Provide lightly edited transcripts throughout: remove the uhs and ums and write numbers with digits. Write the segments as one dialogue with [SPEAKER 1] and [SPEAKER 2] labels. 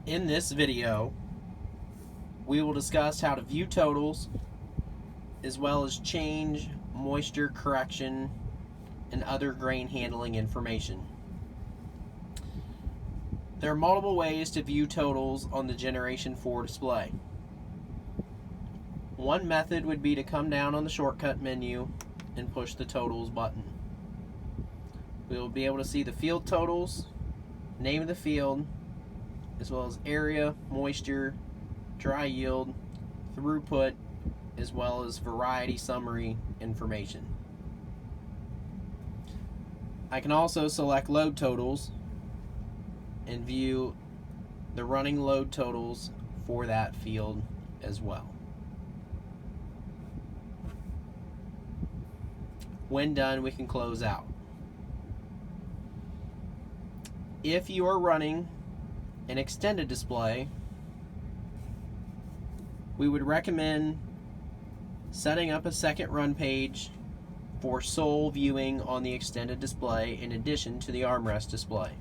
[SPEAKER 1] In this video, we will discuss how to view totals as well as change moisture correction and other grain handling information. There are multiple ways to view totals on the Generation 4 display. One method would be to come down on the shortcut menu and push the totals button. We will be able to see the field totals, name of the field, as well as area, moisture, dry yield, throughput, as well as variety summary information. I can also select load totals and view the running load totals for that field as well. When done, we can close out. If you are running an extended display, we would recommend setting up a second run page for sole viewing on the extended display in addition to the armrest display.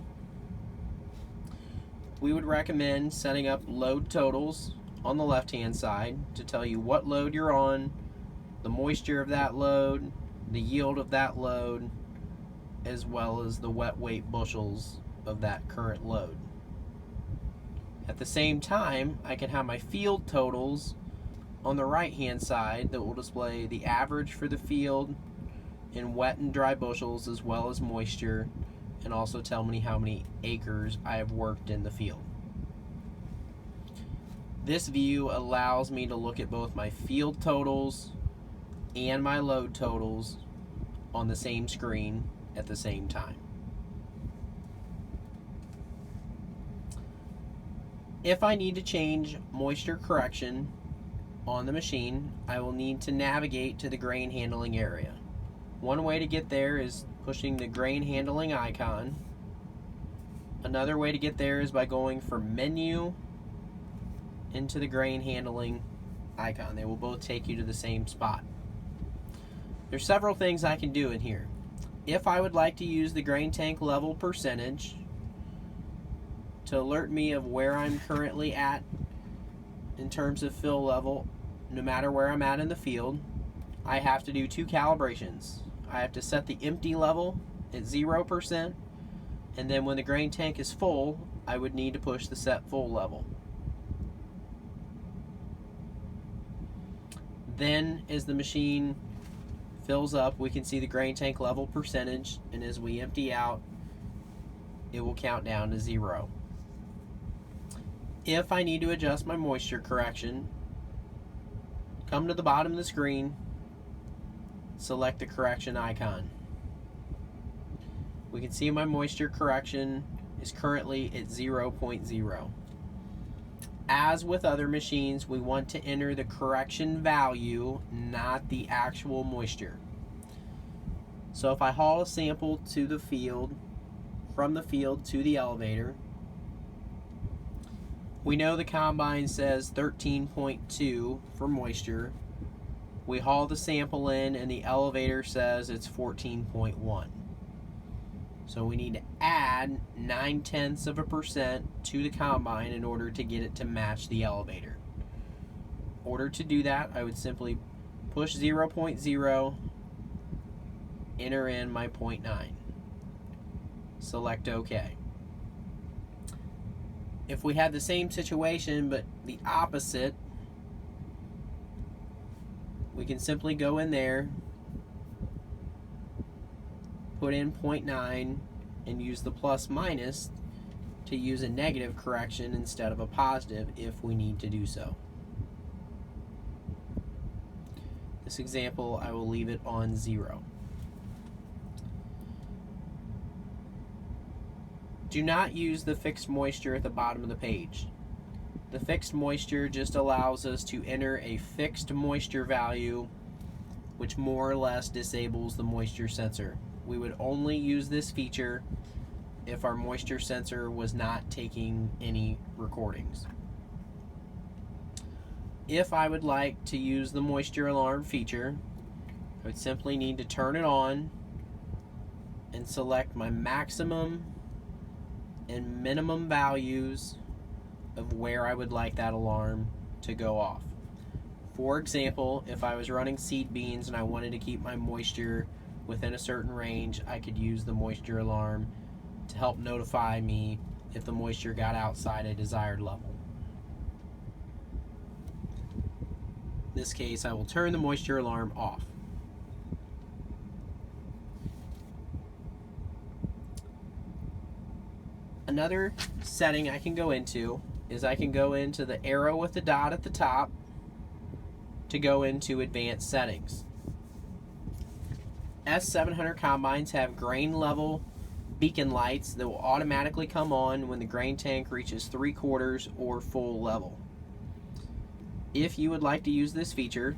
[SPEAKER 1] We would recommend setting up load totals on the left hand side to tell you what load you're on, the moisture of that load, the yield of that load, as well as the wet weight bushels of that current load. At the same time, I can have my field totals on the right hand side that will display the average for the field in wet and dry bushels as well as moisture, and also tell me how many acres I have worked in the field. This view allows me to look at both my field totals and my load totals on the same screen at the same time. If I need to change moisture correction on the machine, I will need to navigate to the grain handling area. One way to get there is pushing the grain handling icon. Another way to get there is by going from menu into the grain handling icon. They will both take you to the same spot. There's several things I can do in here. If I would like to use the grain tank level percentage to alert me of where I'm currently at in terms of fill level, no matter where I'm at in the field, I have to do two calibrations. I have to set the empty level at 0%, and then when the grain tank is full, I would need to push the set full level. Then, as the machine fills up, we can see the grain tank level percentage, and as we empty out, it will count down to 0. If I need to adjust my moisture correction, come to the bottom of the screen, select the correction icon. We can see my moisture correction is currently at 0.0. As with other machines, we want to enter the correction value, not the actual moisture. So if I haul a sample to the field, from the field to the elevator, we know the combine says 13.2 for moisture. We haul the sample in and the elevator says it's 14.1. So we need to add 0.9% to the combine in order to get it to match the elevator. In order to do that, I would simply push 0.0, enter in my 0.9. Select OK. If we had the same situation but the opposite, we can simply go in there, put in 0.9, and use the plus minus to use a negative correction instead of a positive if we need to do so. This example, I will leave it on 0. Do not use the fixed moisture at the bottom of the page. The fixed moisture just allows us to enter a fixed moisture value, which more or less disables the moisture sensor. We would only use this feature if our moisture sensor was not taking any recordings. If I would like to use the moisture alarm feature, I would simply need to turn it on and select my maximum and minimum values of where I would like that alarm to go off. For example, if I was running seed beans and I wanted to keep my moisture within a certain range, I could use the moisture alarm to help notify me if the moisture got outside a desired level. In this case, I will turn the moisture alarm off. Another setting I can go into is I can go into the arrow with the dot at the top to go into advanced settings. S700 combines have grain level beacon lights that will automatically come on when the grain tank reaches 3/4 or full level. If you would like to use this feature,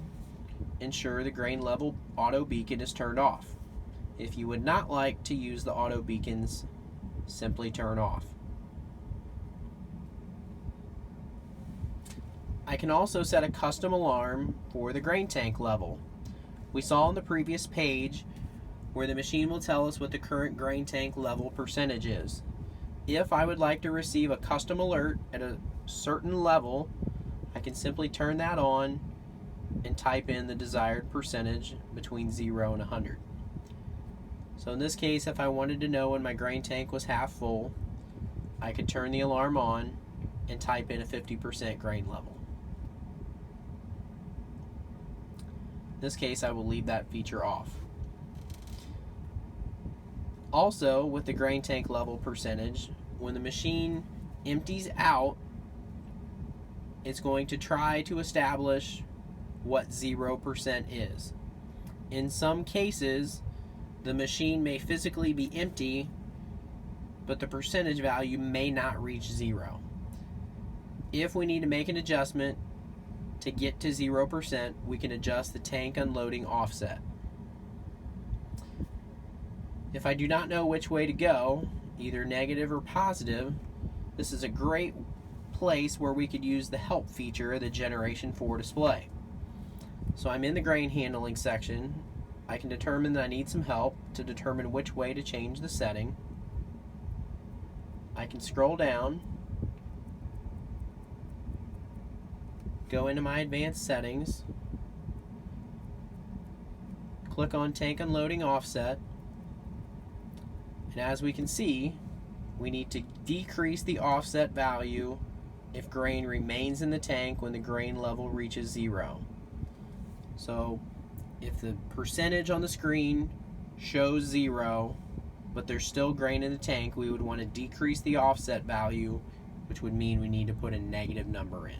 [SPEAKER 1] ensure the grain level auto beacon is turned off. If you would not like to use the auto beacons, simply turn off. I can also set a custom alarm for the grain tank level. We saw on the previous page where the machine will tell us what the current grain tank level percentage is. If I would like to receive a custom alert at a certain level, I can simply turn that on and type in the desired percentage between 0 and 100. So in this case, if I wanted to know when my grain tank was half full, I could turn the alarm on and type in a 50% grain level. In this case, I will leave that feature off. Also, with the grain tank level percentage, when the machine empties out, it's going to try to establish what 0% is. In some cases, the machine may physically be empty, but the percentage value may not reach 0. If we need to make an adjustment to get to 0%, we can adjust the tank unloading offset. If I do not know which way to go, either negative or positive, this is a great place where we could use the help feature of the Generation 4 display. So I'm in the grain handling section. I can determine that I need some help to determine which way to change the setting. I can scroll down, go into my advanced settings, click on tank unloading offset, and as we can see, we need to decrease the offset value if grain remains in the tank when the grain level reaches 0. So if the percentage on the screen shows 0, but there's still grain in the tank, we would want to decrease the offset value, which would mean we need to put a negative number in.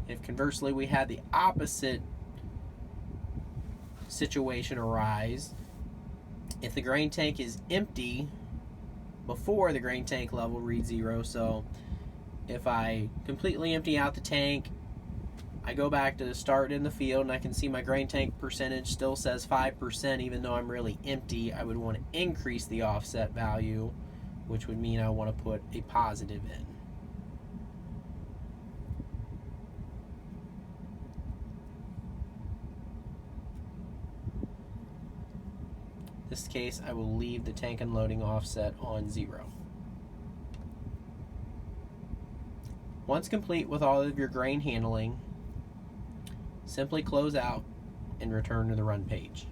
[SPEAKER 1] If conversely we had the opposite situation arise, if the grain tank is empty before the grain tank level reads 0, so if I completely empty out the tank, I go back to start in the field and I can see my grain tank percentage still says 5% even though I'm really empty, I would want to increase the offset value, which would mean I want to put a positive in. In this case, I will leave the tank unloading offset on 0. Once complete with all of your grain handling, simply close out and return to the run page.